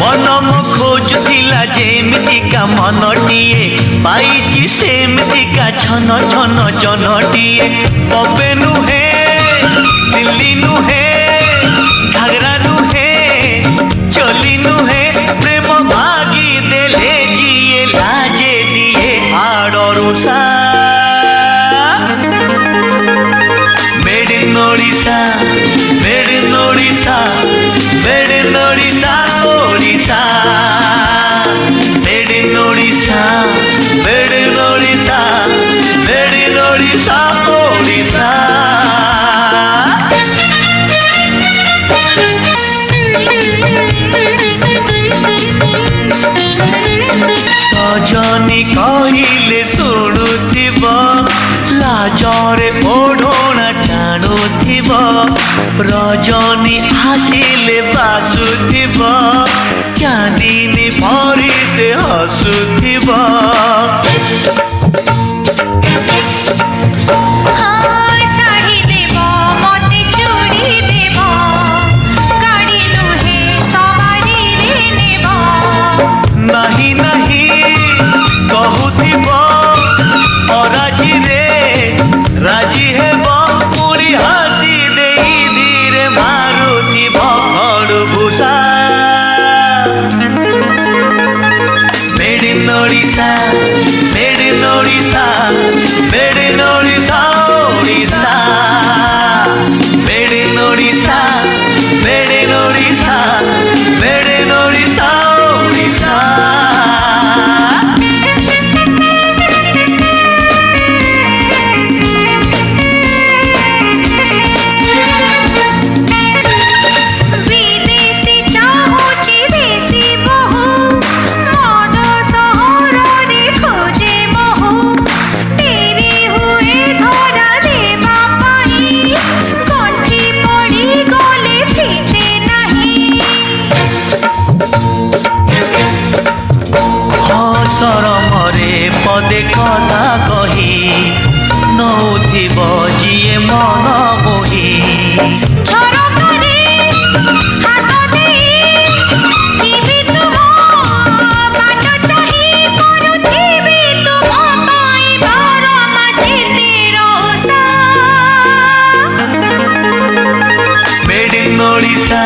मन मो खोजुला जेमितिका मनटिए पाइछि सेमितिका छन छन जनटिए पबे नुहे दिल्ली नुहे घाघरा नुहे चली नुहे प्रेम भागी देले जिए लाजे दिए आड़रुषा made in Odisha made in Odisha made in Odisha Odisha made in Odisha made in Odisha made in Odisha Odisha सजनी कहिले शुणुथिब लाजरे ओढ़ना टाणुथिब रजनी आसिले बासुथिब चांदनी परी से हसुथिब नहीं नहीं कहूथिब अराजी रे राजी हेब पुरी हसी दे धीरे मारुथिब खड़भूषा made in Odisha made in Odisha made in Odisha Odisha made in Odisha made in Odisha made in Odisha Odisha सरमरे पदे कथा कही नौथिब जिए मन मोही मेड इन ओडिशा